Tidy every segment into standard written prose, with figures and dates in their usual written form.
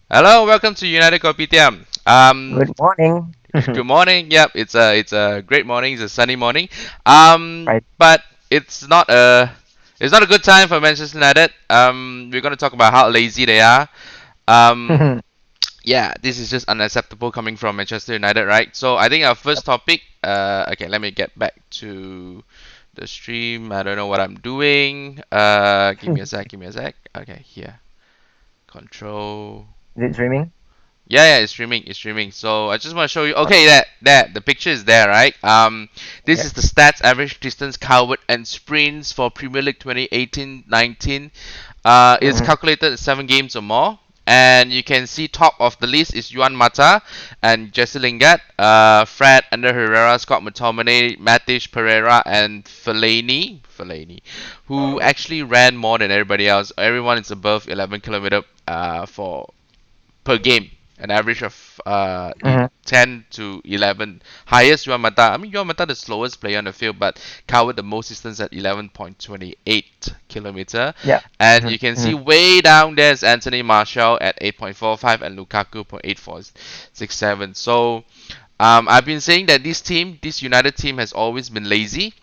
Hello, welcome to United Kopitiam. Good morning. Good morning. Yep, it's a great morning. It's a sunny morning. Right. But it's not a good time for Manchester United. We're gonna talk about how lazy they are. Um, yeah, this is just unacceptable coming from Manchester United, right? So I think our first topic. Okay, let me get back to the stream. I don't know what I'm doing. Give me a sec. Give me a sec. Okay, here. Control. Is it streaming? Yeah, it's streaming. It's streaming. So I just want to show you. Okay, that the picture is there, right? This Yeah. is the stats: average distance covered and sprints for Premier League 2018-19. It's Mm-hmm. calculated at 7 games or more. And you can see top of the list is Juan Mata and Jesse Lingard, Fred, Ander Herrera, Scott McTominay, Matic, Pereira, and Fellaini, who actually ran more than everybody else. Everyone is above 11 kilometer for per game, an average of Mm-hmm. 10 to 11. Highest Yuan Mata. I mean, Yuan Mata the slowest player on the field, but covered the most distance at 11.28 kilometer. Yeah. And Mm-hmm. you can see Mm-hmm. way down there is Anthony Martial at 8.45 and Lukaku 0.8467. So I've been saying that this United team has always been lazy,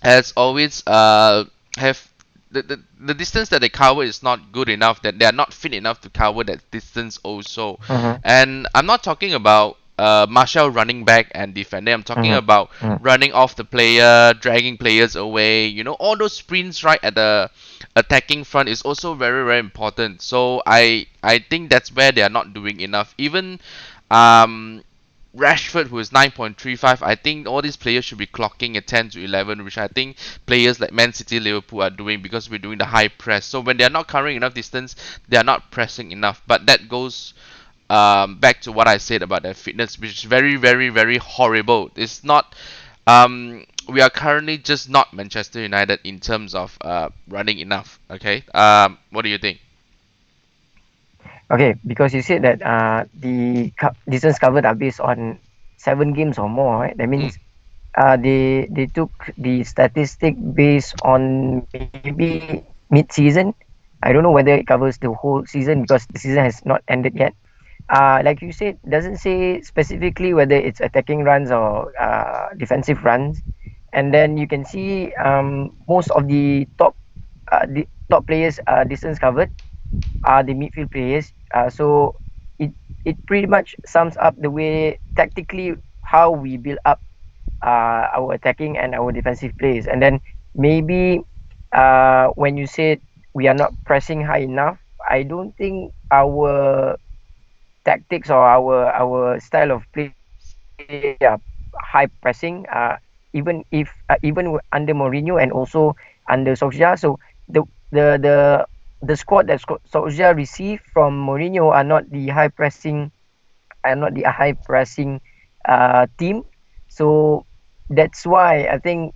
has always have the distance that they cover is not good enough, that they are not fit enough to cover that distance also. Mm-hmm. And I'm not talking about Marshall running back and defending. I'm talking Mm-hmm. about Mm-hmm. running off the player, dragging players away. You know, all those sprints right at the attacking front is also very very important. So I think that's where they are not doing enough. Even um Rashford, who is 9.35, I think all these players should be clocking at 10 to 11, which I think players like Man City, Liverpool are doing because we're doing the high press. So when they're not covering enough distance, they are not pressing enough. But that goes back to what I said about their fitness, which is very, very, very horrible. It's not. We are currently just not Manchester United in terms of running enough. Okay. What do you think? Okay, because you said that the distance covered are based on 7 games or more, right? That Mm. means they took the statistic based on maybe mid-season. I don't know whether it covers the whole season because the season has not ended yet. Like you said, doesn't say specifically whether it's attacking runs or defensive runs. And then you can see most of the top players distance covered are the midfield players. So it pretty much sums up the way tactically how we build up our attacking and our defensive plays. And then maybe when you said we are not pressing high enough, I don't think our tactics or our style of play high pressing. Even under Mourinho and also under Solskjaer, so the the the the squad that Solskjaer received from Mourinho are not the high pressing team. So that's why I think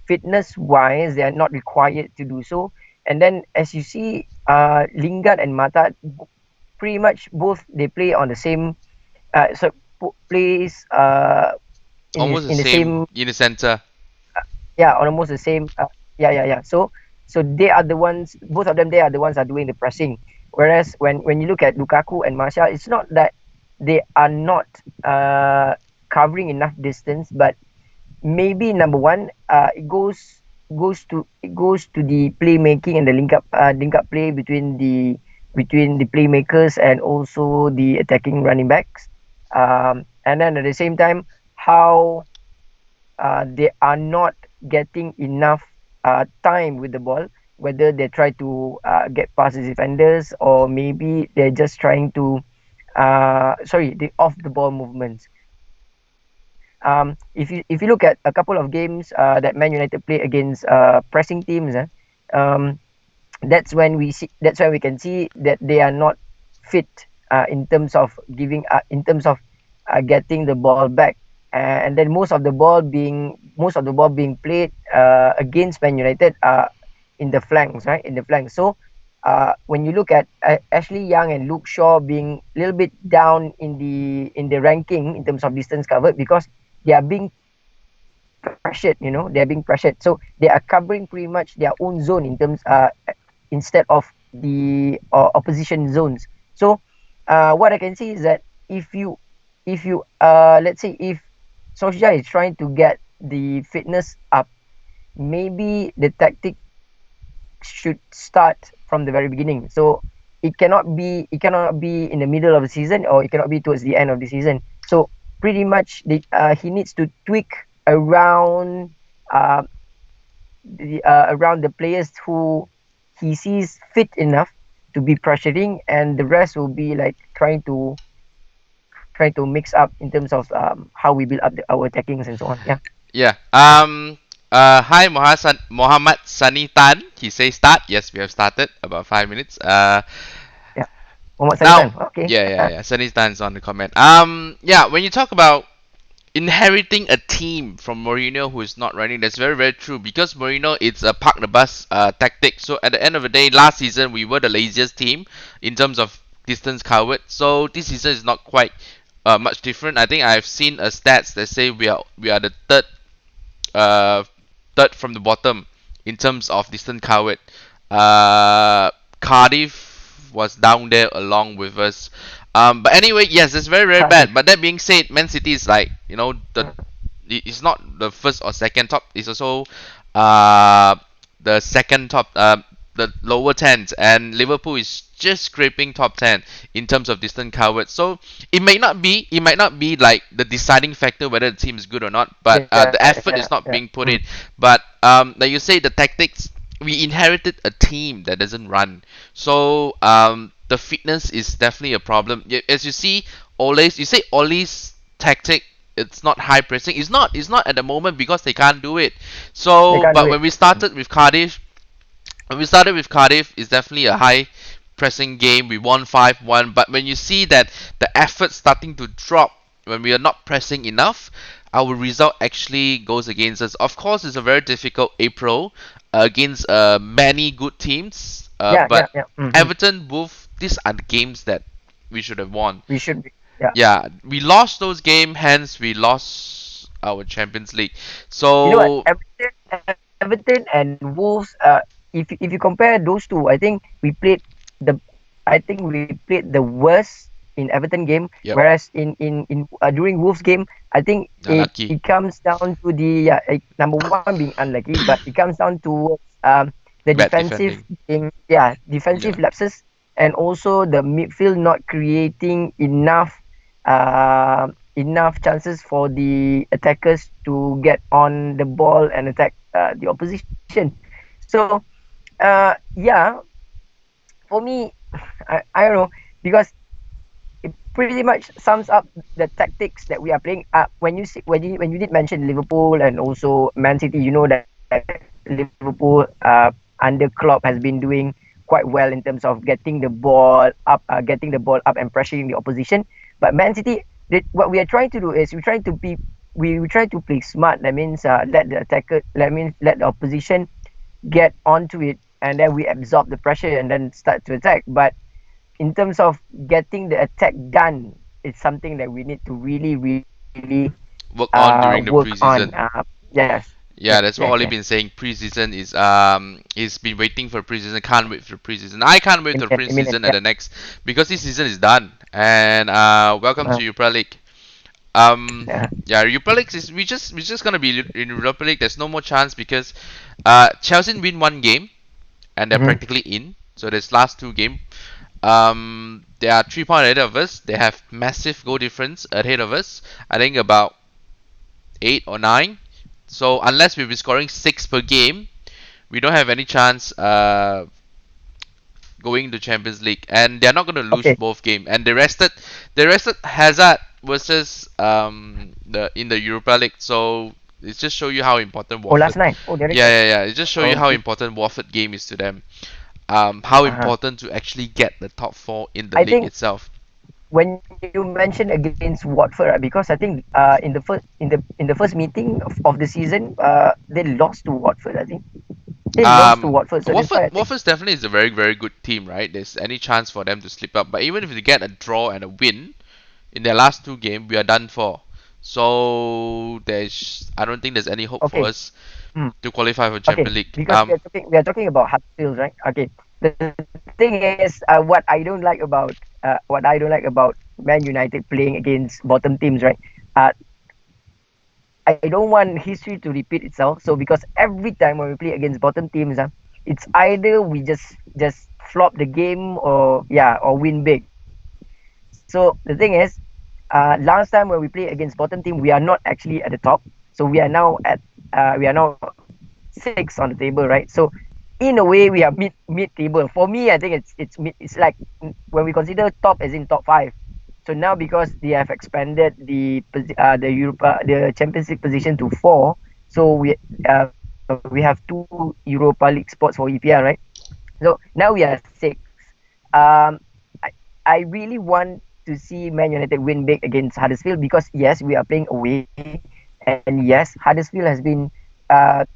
fitness wise they are not required to do so. And then as you see, Lingard and Mata pretty much both they play on the same plays Almost the in the same same, in the center. yeah, almost the same, yeah. So they are the ones, both of them, they are the ones are doing the pressing. Whereas when you look at Lukaku and Martial, it's not that they are not covering enough distance, but maybe number one, it goes to the playmaking and the link up play between the playmakers and also the attacking running backs. And then at the same time, how they are not getting enough time with the ball, whether they try to get past the defenders or maybe they're just trying to the off the ball movements. If you look at a couple of games that Man United play against pressing teams, that's when we can see that they are not fit in terms of getting the ball back, and then most of the ball being played against Man United in the flanks, right, in the flanks. So when you look at Ashley Young and Luke Shaw being a little bit down in the ranking in terms of distance covered because they are being pressured, they are being pressured. So they are covering pretty much their own zone in terms instead of the opposition zones. So what I can see is that if you let's say if Solskjaer is trying to get the fitness up, maybe the tactics should start from the very beginning. So it cannot be in the middle of the season, or it cannot be towards the end of the season. So pretty much he needs to tweak around uh, around the players who he sees fit enough to be pressuring, and the rest will be like trying to mix up in terms of how we build up our attackings and so on. Yeah, Yeah. Hi, Mohammed Sunny Tan. He says start. Yes, we have started about 5 minutes. yeah. Muhammad Now, Sanitan. Okay. yeah. Sunny Tan's on the comment. Yeah. When you talk about inheriting a team from Mourinho who is not running, that's very very true, because Mourinho it's a park the bus tactic. So at the end of the day, last season we were the laziest team in terms of distance covered. So this season is not quite much different. I think I've seen a stats that say we are the uh, third from the bottom in terms of distance covered. Uh, Cardiff was down there along with us. But anyway, yes, it's very very bad. Cardiff. But that being said, Man City is like, it's not the first or second top. It's also uh the second top, the lower tens, and Liverpool is just scraping top 10 in terms of distance covered. So it might not be like the deciding factor whether the team is good or not, but Yeah, the yeah, effort is not being put mm. in. But like you say, the tactics, we inherited a team that doesn't run. So the fitness is definitely a problem. As you see, you say Ole's tactic, it's not high pressing. It's not at the moment because they can't do it. They So can't do but it. when we started with Cardiff, it's definitely a high pressing game. We won 5-1, but when you see that the effort starting to drop when we are not pressing enough, our result actually goes against us. Of course, it's a very difficult April against many good teams, Yeah, but yeah, yeah. Everton, Wolf, these are the games that we should have won. We should be. Yeah. Yeah, we lost those games, hence we lost our Champions League. You know what? So Everton and Wolves. If you compare those two, I think we played the. I think we played the worst in Everton game, yep, whereas during Wolves game, I think unlucky, it comes down to the number one being unlucky, but it comes down to the bad defensive defending. being defensive Yeah. lapses, and also the midfield not creating enough chances for the attackers to get on the ball and attack the opposition. So, yeah, for me, I don't know, because it pretty much sums up the tactics that we are playing. When you did mention Liverpool and also Man City, you know that Liverpool under Klopp has been doing quite well in terms of getting the ball up and pressuring the opposition. But Man City, what we are trying to do is we try to play smart. That means let the opposition get onto it, and then we absorb the pressure and then start to attack. But in terms of getting the attack done, it's something that we need to really Work on during the work on. preseason. Yes, Yeah, yes, that's what yes, Oli yes. been saying. Preseason is he's been waiting for preseason. Can't wait for preseason. I can't wait for Imminent, preseason at yeah. the next, because this season is done. And welcome to Uh, Europa League. yeah. Yeah, Europa League is we just gonna be in Europa League. There's no more chance because Chelsea win one game and they're Mm-hmm. practically in. So this last two game, they are 3 points ahead of us. They have massive goal difference ahead of us. I think about 8 or 9. So unless we'll be scoring 6 per game, we don't have any chance going to Champions League, and they're not going to lose Okay. both game. And they rested Hazard versus the in the Europa League. So it just show you how important Oh, last Watford. night. Oh, they Yeah, rested. yeah, yeah. It just show you how Okay. important Watford game is to them. How Uh-huh. important to actually get the top four in the I league think itself. when you mentioned against Watford, right, because I think in the first meeting of the season, they lost to Watford. I think they lost to Watford, so that's Watford, why I think. Watford's definitely is a very, very good team, right? There's any chance for them to slip up, but even if they get a draw and a win in their last two games, we are done for. So I don't think there's any hope for Okay. us Mm. to qualify for Okay, Champions League. because we are talking about Huddersfield, right? Okay. The thing is, what I don't like about what I don't like about Man United playing against bottom teams, right? Uh, I don't want history to repeat itself. So because every time when we play against bottom teams, it's either we just flop the game or yeah or win big. So the thing is, last time when we play against bottom team, we are not actually at the top. So we are now at we are now six on the table, right? So in a way we are mid table. For me, I think it's mid. It's like when we consider top as in top five. So now because they have expanded the Europa the Champions League position to four, so we have two Europa League spots for EPL, right? So now we are six. Um, I I really want to see Man United win big against Huddersfield because yes, we are playing away, and yes, Huddersfield has been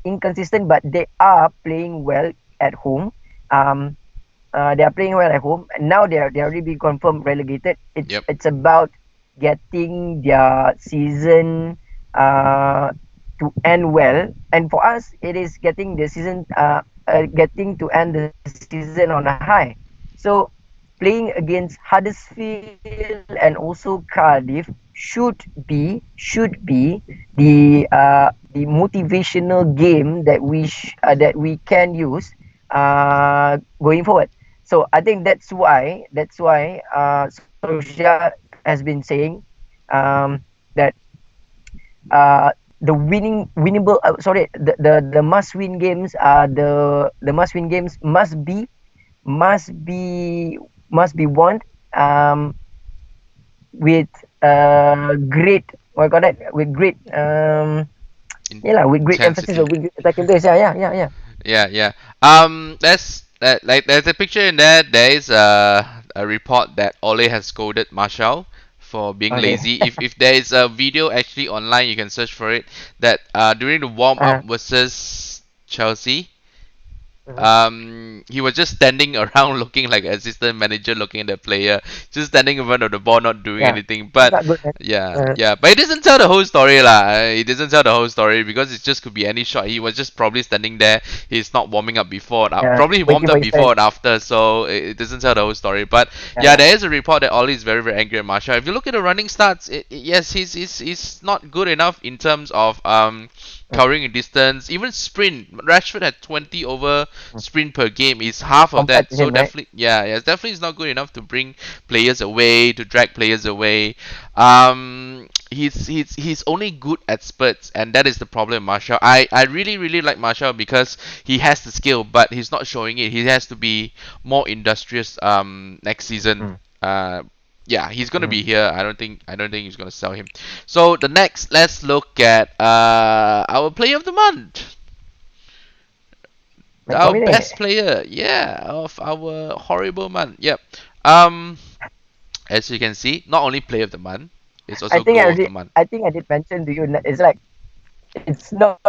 inconsistent, but they are playing well at home. Um, they are playing well at home, and now they are already been confirmed relegated. Yep. It's about getting their season to end well, and for us, it is getting the season getting to end the season on a high. So playing against Huddersfield and also Cardiff should be the motivational game that we can use going forward. So I think that's why Solskjaer has been saying that the the must win games the must win games must be must be won um with great what I call that with great yeah lah, with great emphasis or Intensity. with great attacking base. Yeah. Yeah, yeah. There's like there's a picture in there. There is a report that Ole has scolded Martial for being Okay. lazy. If there is a video actually online, you can search for it. That during the warm up versus Chelsea, Mhm. he was just standing around looking like assistant manager looking at the player, just standing in front of the ball, not doing Yeah, anything. it's But not good, man. yeah, Uh, yeah, but it doesn't tell the whole story lah. It doesn't tell the whole story because it just could be any shot. He was just probably standing there. He's not warming up before and yeah, probably he waiting warmed for up his turn. before and after, so it doesn't tell the whole story. But yeah, Yeah. there is a report that Oli is very very angry at Martial. If you look at the running stats, yes, he's not good enough in terms of covering a distance, even sprint. Rashford had 20 over sprint per game. Is half of Compared that. to So him, right? definitely, yeah, definitely is not good enough to bring players away, to drag players away. He's only good at spurts, and that is the problem. Martial, I really really like Martial because he has the skill, but he's not showing it. He has to be more industrious. Next season. Mm. Uh, yeah, he's gonna Mm. be here. I don't think he's gonna sell him. So the next, let's look at our player of the month, our McTominay. best player. Yeah, of our horrible month. Yep. Um, as you can see, not only player of the month, it's I also think I goal of the already, month. I think I did mention to you. It's like it's not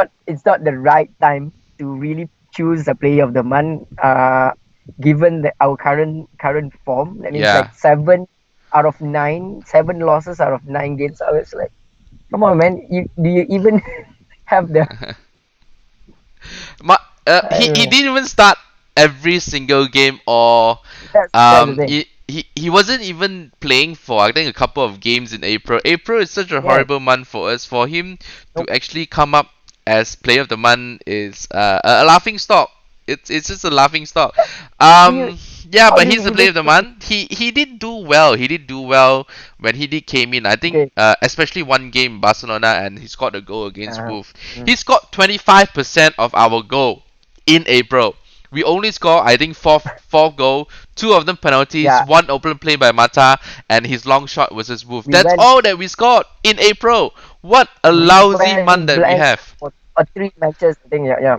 the right time to really choose a player of the month. Given our current form, that means Yeah. like seven losses out of nine games. So it's like, come on, man. Do you even have the? I He don't know. didn't even start every single game, or That's the thing. he wasn't even playing for I think a couple of games in April. April is such a Yes. horrible month for us. For him to Nope. actually come up as player of the month is a laughing stock. It's just a laughing stock. Do you? Yeah, How but do you he's the even? player of the month. He did do well. He did do well when he did came in. I think Okay. especially one game Barcelona, and he scored a goal against Uh, Wolf. mm, He scored 25% of our goal in April. We only score, I think, four goal, two of them penalties, yeah, one open play by Mata, and his long shot versus Wolf. we That's went all that we scored in April. What a we lousy month went that we blank have. for three matches. I think. Yeah.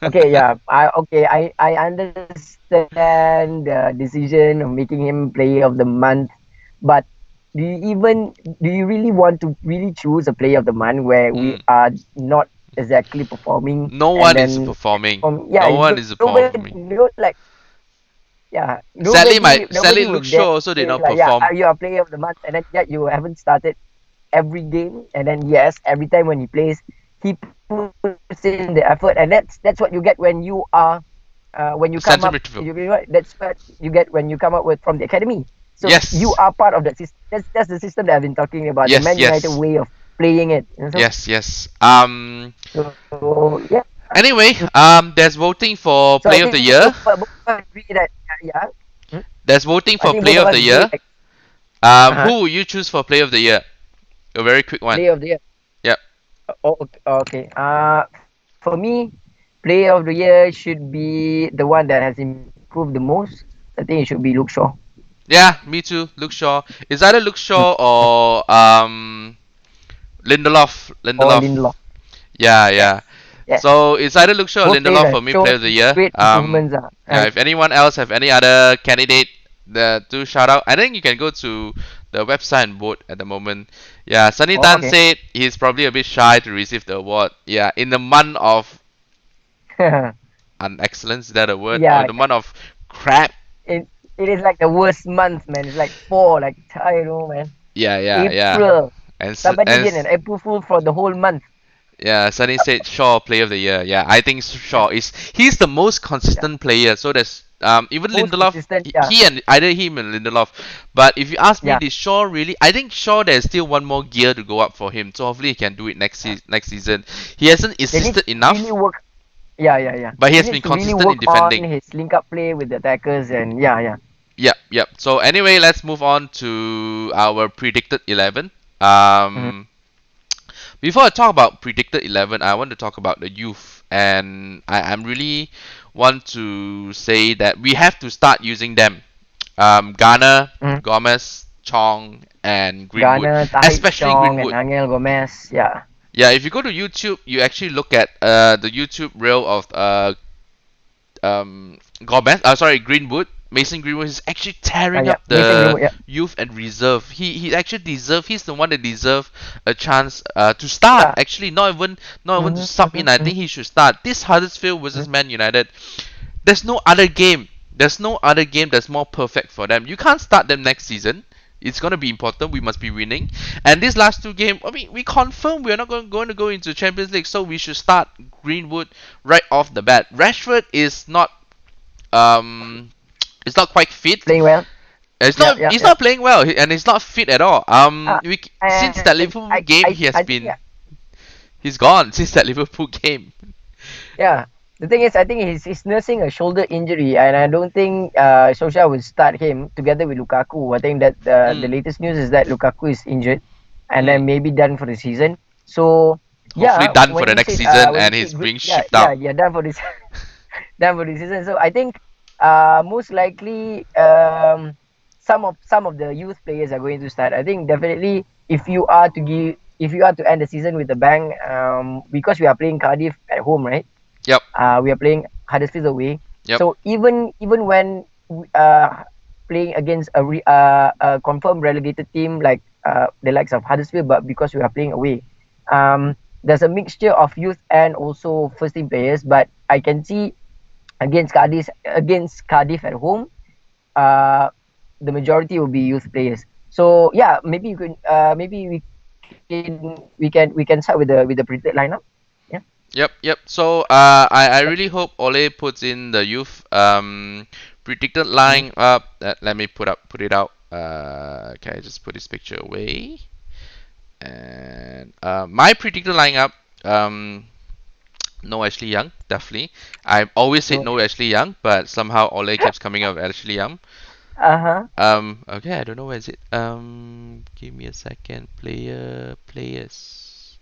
Okay. Yeah. I understand the decision of making him player of the month, but do you really want to really choose a player of the month where we Mm. are not exactly performing No and one is then performing. yeah, No one is nobody performing. like yeah, Sadly, nobody Luke would dare Shaw also did say not like, yeah, perform. you are player of the month, and then yeah, you haven't started every game, and then yes, every time when he plays, he puts in the effort, and that's what you get when you are when you come up. Centre midfield. That's what you get when you come up with from the academy. So you Yes. are part of that system. That's the system that I've been talking about, the Yes. Man United Yes. way of playing it. You know, Yes. Yes. so yeah. Anyway, there's voting for So I player of the think year. both of us agree that yeah. Hmm? There's voting I for think both player of of us the agree year. that Who uh-huh, will you choose for player of the year? A very quick one. player of the year. Yep. Oh, okay. For me, player of the year should be the one that has improved the most. I think it should be Luke Shaw. Yeah, me too. Luke Shaw. It's either Luke Mm. Shaw or Lindelof. Or Lindelof. Lindelof. Yeah, yeah. Yes. Yes. So it's either Luke Shaw or Both players Lindelof have for me, player shown of the year. great improvements. Yeah. Right. If anyone else have any other candidate, do shout out. I think you can go to the website and vote at the moment. Yeah, Sunny Oh, Tan okay. said he's probably a bit shy to receive the award. Yeah, in the month of excellence, is that a word? Or Yeah. the month of crap? It it is like the worst month, man. It's like four. Like I don't know, man. Yeah, yeah, yeah. April. And Somebody did an April Fool for the whole month. yeah, Sunny said Shaw player of the year. Yeah, I think Shaw Yeah. is he's the most Yeah. consistent player. So there's even Most Lindelof, consistent. Yeah. he and either him and Lindelof. But if you ask me, Yeah. did Shaw really? I think Shaw there's still one more gear to go up for him. So hopefully he can do it Yeah. next season. He hasn't They need assisted to really enough, work. Yeah, yeah, yeah. but he He has needs been to really consistent in work on defending. his link up play with the attackers and yeah, yeah. Yep, yep. So anyway, let's move on to our predicted 11. Mhm. Before I talk about predicted 11, I want to talk about the youth, and I'm really want to say that we have to start using them. Garner, Mhm. Gomez, Chong, and Greenwood, Garner, Tahith especially Chong, and Greenwood. Angel Gomez. Yeah. Yeah, if you go to YouTube, you actually look at the YouTube reel of Gomez, sorry, Greenwood, Mason Greenwood is actually tearing Yeah. up Mason the Greenwood. Yeah. youth and reserve. He actually deserve. He's the one that deserve a chance to start. Yeah. Actually, not even to Mm-hmm, sub mm-hmm, in. I mm-hmm, think he should start. This Huddersfield versus mm-hmm. Man United. There's no other game. There's no other game that's more perfect for them. You can't start them next season. It's gonna be important. We must be winning. And these last two games, I mean, we confirm we're not going to go into Champions League, so we should start Greenwood right off the bat. Rashford is not um it's not quite fit. Playing well. It's Yeah, not yeah, he's yeah. not playing well and he's not fit at all. Since that And Liverpool game I think yeah, he's gone since that Liverpool game. yeah. The thing is, I think he's nursing a shoulder injury, and I don't think Solskjaer will start him together with Lukaku. I think that the Mm, latest news is that Lukaku is injured, and mm. then maybe done for the season. So Hopefully yeah, done for the next season and he's being yeah, shipped yeah, out. yeah, done for this done for the season. So I think most likely some of the youth players are going to start. I think definitely if you are to end the season with a bang, because we are playing Cardiff at home, right? Yep, We are playing Huddersfield away. yep. So even when playing against a confirmed relegated team like the likes of Huddersfield, but because we are playing away, there's a mixture of youth and also first team players. But I can see against Cardiff at home, uh, the majority will be youth players. So yeah, maybe you can maybe we can start with the predicted lineup. Yeah. Yep, yep. So I really hope Ole puts in the youth predicted Mm-hmm. line up. Let me put it out. Okay, just put this picture away. And my predicted lineup. No Ashley Young, definitely. I always said No. no Ashley Young, but somehow Ole keeps coming up with Ashley Young. Uh-huh. Okay, I don't know where is it. Give me a second. Players.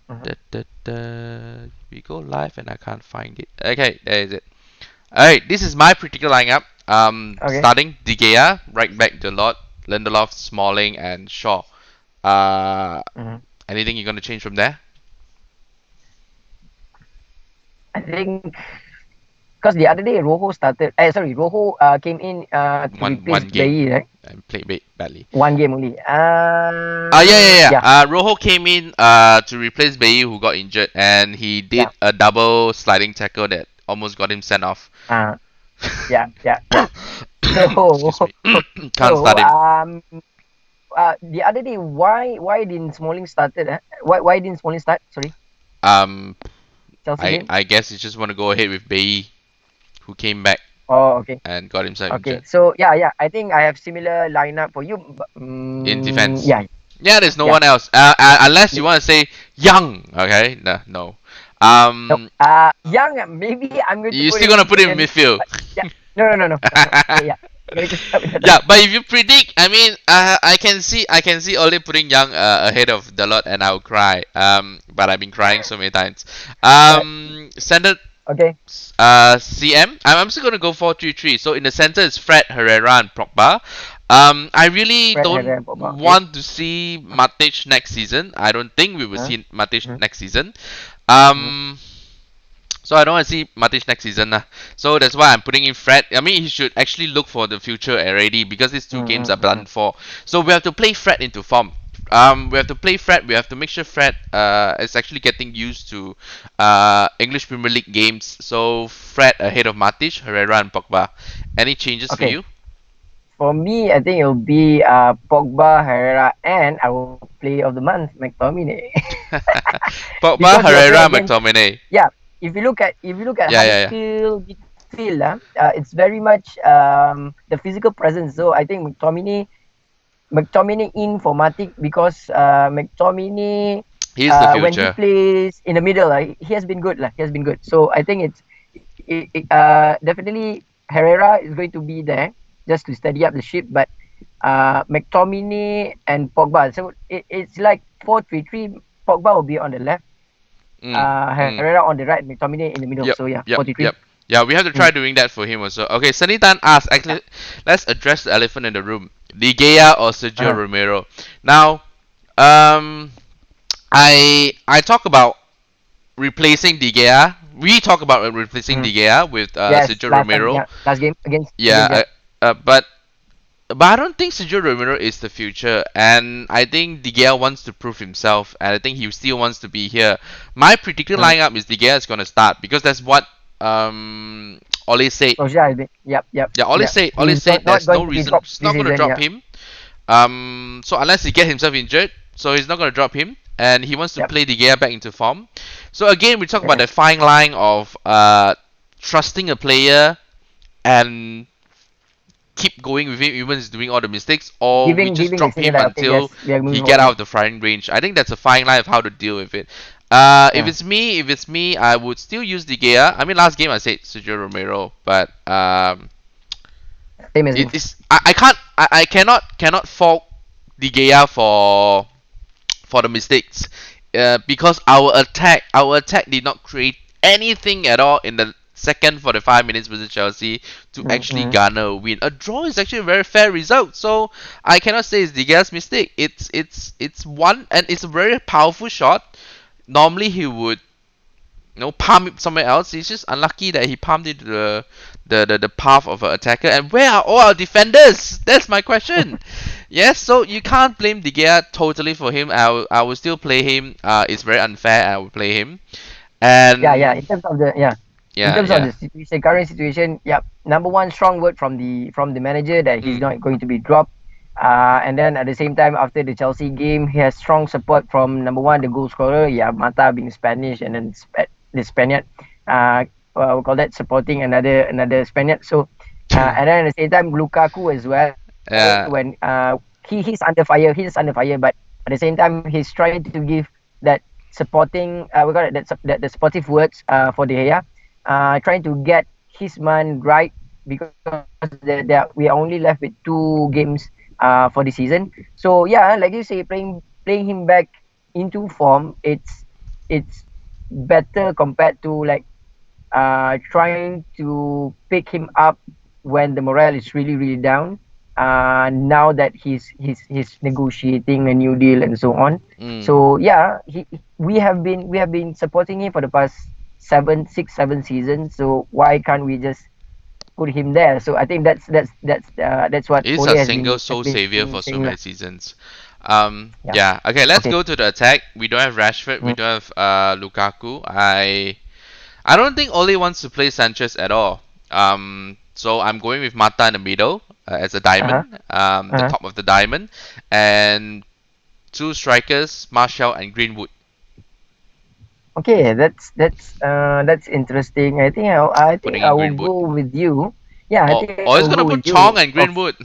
Mhm. Da, da, da. We go live and I can't find it. Okay, there is it. Alright, this is my particular lineup. Okay. Starting De Gea, right back Delort, Lindelof, Smalling, and Shaw. Uh, Mhm. anything you're gonna change from there? I think because the other day Rojo started. Rojo came in to replace One game Bailly, right? and played badly. One game only. Yeah. Yeah, Rojo came in to replace Bailly who got injured, and he did yeah. a double sliding tackle that almost got him sent off. Uh, yeah, yeah, yeah. So, Excuse me. Can't so start him. the other day, why didn't Smalling started? Why didn't Smalling start? Sorry, Um, Chelsea I game. I guess you just want to go ahead with Bailly who came back. Oh, okay. and got himself Okay. injured So yeah, yeah. I think I have similar lineup for you. in defense. Yeah, Yeah, there's no yeah. one else. Unless you want to say Young. Okay, no, no. No. Um, Young. Maybe I'm going to you're put still him gonna in put him in second. midfield. But yeah. No, no, no, no, no, no. Okay, yeah. I'm going to start with that Yeah, one. but if you predict, I mean, I can see Ole putting Young ahead of Dalot, and I'll cry. But I've been crying so many times. But Standard okay. CM. I'm still gonna go 4-3-3. So in the center is Fred, Herrera, and Pogba. I really Fred don't Herrera and Pogba. Okay. want to see Matic next season. I don't think we will Uh, see Matic mm, next season. mm, Um, so I don't want to see Matic next season. So that's why I'm putting in Fred. I mean, he should actually look for the future already because these two games are mm. done for. So we have to play Fred into form. We have to play Fred. We have to make sure Fred is actually getting used to English Premier League games. So Fred ahead of Matic, Herrera, and Pogba. Any changes for Okay. you? For me, I think it'll be Pogba, Herrera, and I will play of the month, McTominay. Pogba, Because we are playing Herrera, against, McTominay. yeah. If you look at Yeah, yeah, yeah. Huddersfield midfield, it's very much the physical presence. So I think McTominay in for Matic because McTominay He's the when he future. plays in the middle, he has been good. He has been good. So I think definitely Herrera is going to be there just to steady up the ship. But McTominay and Pogba. So it's like 4-3-3. Pogba will be on the left, Mm, mm. Herrera on the right, McTominay in the middle. Yep, So yeah, yep, 4-3-3. yep. Yeah, we have to try Mm. doing that for him also. Okay, Sunny Tan asked, Yeah. actually, let's address the elephant in the room. De Gea or Sergio Uh-huh. Romero? Now, um, I talk about replacing De Gea. We talk about replacing Mm. De Gea with Yes, Sergio last time. Romero. Yeah, last game Yeah, against yeah. but I don't think Sergio Romero is the future, and I think De Gea wants to prove himself, and I think he still wants to be here. My predicted Mm. lineup is De Gea is gonna start because that's what Ole said. Solskjaer, I think. Yep, yep, Yeah, Ole yep. said Ole He's said not there's no going to be reason dropped he's this not gonna season. drop Yeah. him. So unless he get himself injured, so he's not gonna drop him, and he wants to Yep. play De Gea back into form. So again, we talk about Yeah. that fine line of trusting a player and keep going with him even if he's doing all the mistakes, or we just Giving the drop signal him that okay, until yes, we are he moving get forward. out of Yeah. the firing range. I think that's a fine line of how to deal with it. Yeah. If it's me, I would still use De Gea. I mean, last game I said Sergio Romero, but Same as me. it is I cannot fault De Gea for the mistakes, because our attack did not create anything at all in the second 45 minutes versus Chelsea to actually Mm-hmm. garner a win. A draw is actually a very fair result, so I cannot say it's De Gea's mistake. It's one, and it's a very powerful shot. Normally he would palm it somewhere else. He's just unlucky that he palmed it to the path of an attacker. And where are all our defenders? That's my question. Yes, so you can't blame De Gea totally for him. I will still play him. It's very unfair. I will play him. Yeah, yeah. And In yeah, terms of yeah. the situation, current situation, yeah. Number one, strong word from the manager that he's Mm, not going to be dropped. And then at the same time, after the Chelsea game, he has strong support from number one, the goal scorer, yeah, Mata being Spanish, and then the Spaniard, we call that supporting another Spaniard. So, and then at the same time, Lukaku as well. yeah. When he's under fire, but at the same time, he's trying to give that supporting, we got it, that the supportive words for De Gea, trying to get his man right because we are only left with 2 games for the season. So yeah, like you say, playing him back into form, it's better compared to like trying to pick him up when the morale is really down. Now that he's negotiating a new deal and so on. Mm. So yeah, we have been supporting him for the past 7 6 7 seasons. So why can't we just put him there? So I think that's what He's Ole a has single been has soul been savior for so saying many lah. seasons. Yeah. Yeah. Okay, let's Okay. go to the attack. We don't have Rashford. We Mm. don't have Lukaku. I don't think Ole wants to play Sanchez at all. So I'm going with Mata in the middle as a Uh huh. diamond, Uh the huh. top of the diamond, and two strikers, Marshall and Greenwood. Okay, that's interesting. I think I Putting I in will Greenwood. go with you. Yeah, I Or think I or he's will gonna go put with Chong you. and Of Greenwood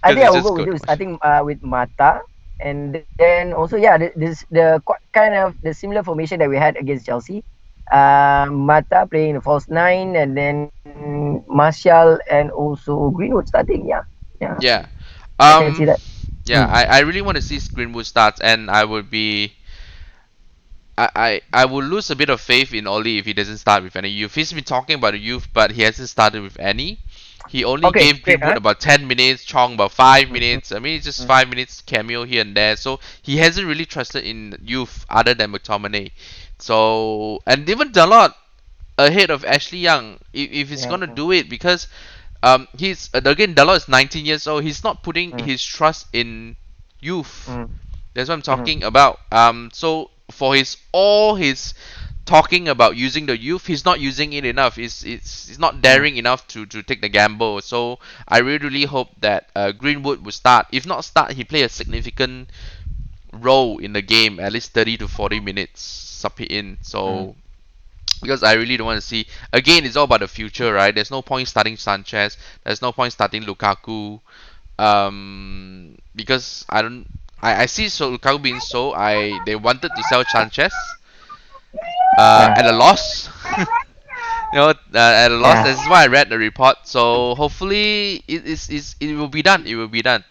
I because think I it's will just go with good. you starting with Mata, and then also yeah, this the kind of the similar formation that we had against Chelsea. Mata playing the false nine, and then Martial and also Greenwood starting. Yeah, yeah, Yeah. I can see Um. that. Yeah. Mm, I really want to see Greenwood starts, and I would be. I will lose a bit of faith in Oli if he doesn't start with any youth. He's been talking about the youth, but he hasn't started with any. He only okay, gave great, Greenwood huh? about 10 minutes, Chong about 5 Mm, mm, minutes. I mean, it's just mm, 5 minutes cameo here and there. So he hasn't really trusted in youth other than McTominay. So, and even Dalot ahead of Ashley Young if he's yeah, gonna do it because he's again Dalot is 19 years old. He's not putting mm, his trust in youth. mm, That's what I'm mm, talking about. So for his all his talking about using the youth, he's not using it enough. He's not mm, daring enough to take the gamble. So I really hope that Greenwood will start. If not start, he play a significant role in the game, at least 30 to 40 minutes, sub it in. mm, So because I really don't want to see. Again, it's all about the future, right? There's no point starting Sanchez. There's no point starting Lukaku. Because I don't. I see so Lukaku being sold. They wanted to sell Sanchez. yeah, At a loss. At a loss. yeah, This is why I read the report. So hopefully it will be done. It will be done.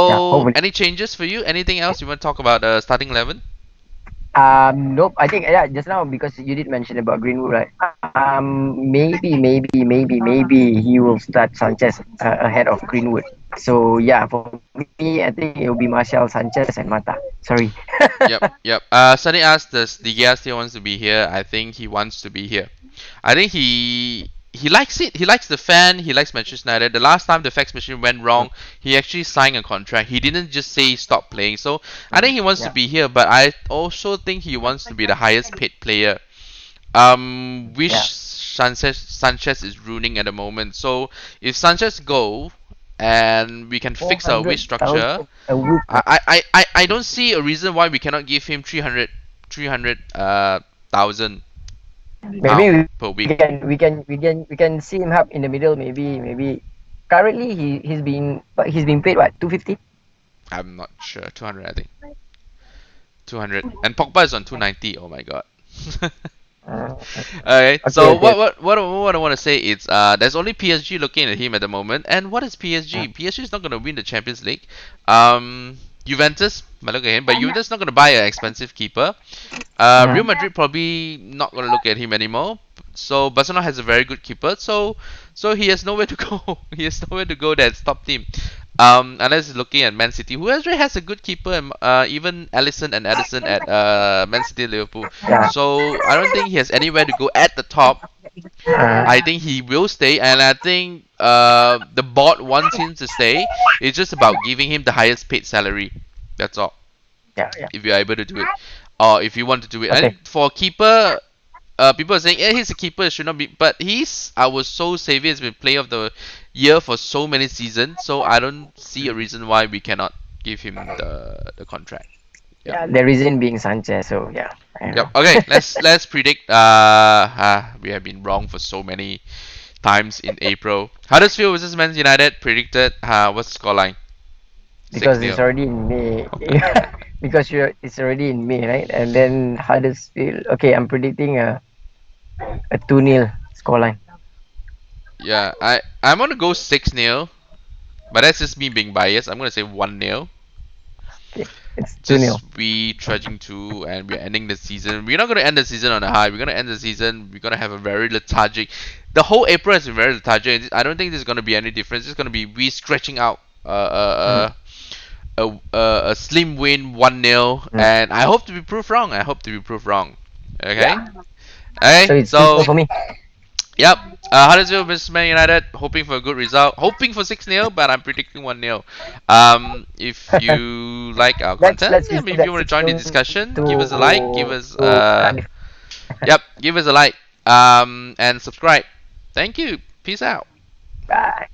yeah. So Hopefully. any changes for you? Anything else you want to talk about starting 11? Nope. I think yeah, just now because you did mention about Greenwood, right? Maybe he will start Sanchez ahead of Greenwood. So yeah, for me, I think it will be Martial, Sanchez, and Mata. Sorry. Yep, yep. Sunny asked, does Digia still wants to be here? I think he wants to be here. I think he likes it. He likes the fan. He likes Manchester United. The last time the fax machine went Mm, wrong, he actually signed a contract. He didn't just say stop playing. So I think mm, he wants to yeah, be here. But I also think he wants to be the highest paid player. yeah. Which Sanchez is ruining at the moment. So if Sanchez go and we can Four fix our wage hundred structure, thousand a week. I don't see a reason why we cannot give him 300 thousand Maybe pound per week. we can see him up in the middle. Maybe. Currently, he's been paid what 250. I'm not sure. 200, I think. 200. And Pogba is on 290. Oh my god. Uh, Okay, okay, so okay. what I want to say is there's only PSG looking at him at the moment, and what is PSG? Mm, PSG is not going to win the Champions League. Juventus might look at him, but Juventus is not going to buy an expensive keeper. Real mm, Madrid probably not going to look at him anymore. So Barcelona has a very good keeper, so he has nowhere to go. He has nowhere to go. That's top team. Unless he's looking at Man City, who actually has a good keeper, and even Alisson and Edison at Man City, Liverpool. yeah. So I don't think he has anywhere to go at the top. I think he will stay, and I think the board wants him to stay. It's just about giving him the highest paid salary. That's all. Yeah, yeah. If you're able to do it, or if you want to do it. I Okay. think for keeper, people are saying, "Yeah, he's a keeper. It should not be." But he's our sole savior. Has been player of the year for so many seasons. So I don't see a reason why we cannot give him the contract. Yep. Yeah, the reason being Sanchez. So yeah, I don't Yep. know. Okay. Let's predict. We have been wrong for so many times in April. Huddersfield versus Man United predicted. What's the scoreline? Six Because it's nil. already in May. Because it's already in May, right? And then Huddersfield. Okay, I'm predicting a 2-0 scoreline. Yeah. I'm gonna go 6-0, but that's just me being biased. I'm gonna say 1-0. Okay, it's 2-0. Just we trudging to, and we're ending the season. We're not gonna end the season on a high. We're gonna end the season. We're gonna have a very lethargic. The whole April has been very lethargic. I don't think there's gonna be any difference. It's gonna be we stretching out Mm, a slim win 1-0, mm. and I hope to be proved wrong. I hope to be proved wrong. Okay. Yeah. So Okay. it's 2-0 So for me. yep. Huddersfield vs Man United, hoping for a good result. Hoping for 6-0, but I'm predicting 1-0. If you like our content, Let's yeah, reserve if you that want to six join the nil discussion, give us a like. Give to us Hanif. yep, give us a like. And subscribe. Thank you. Peace out. Bye.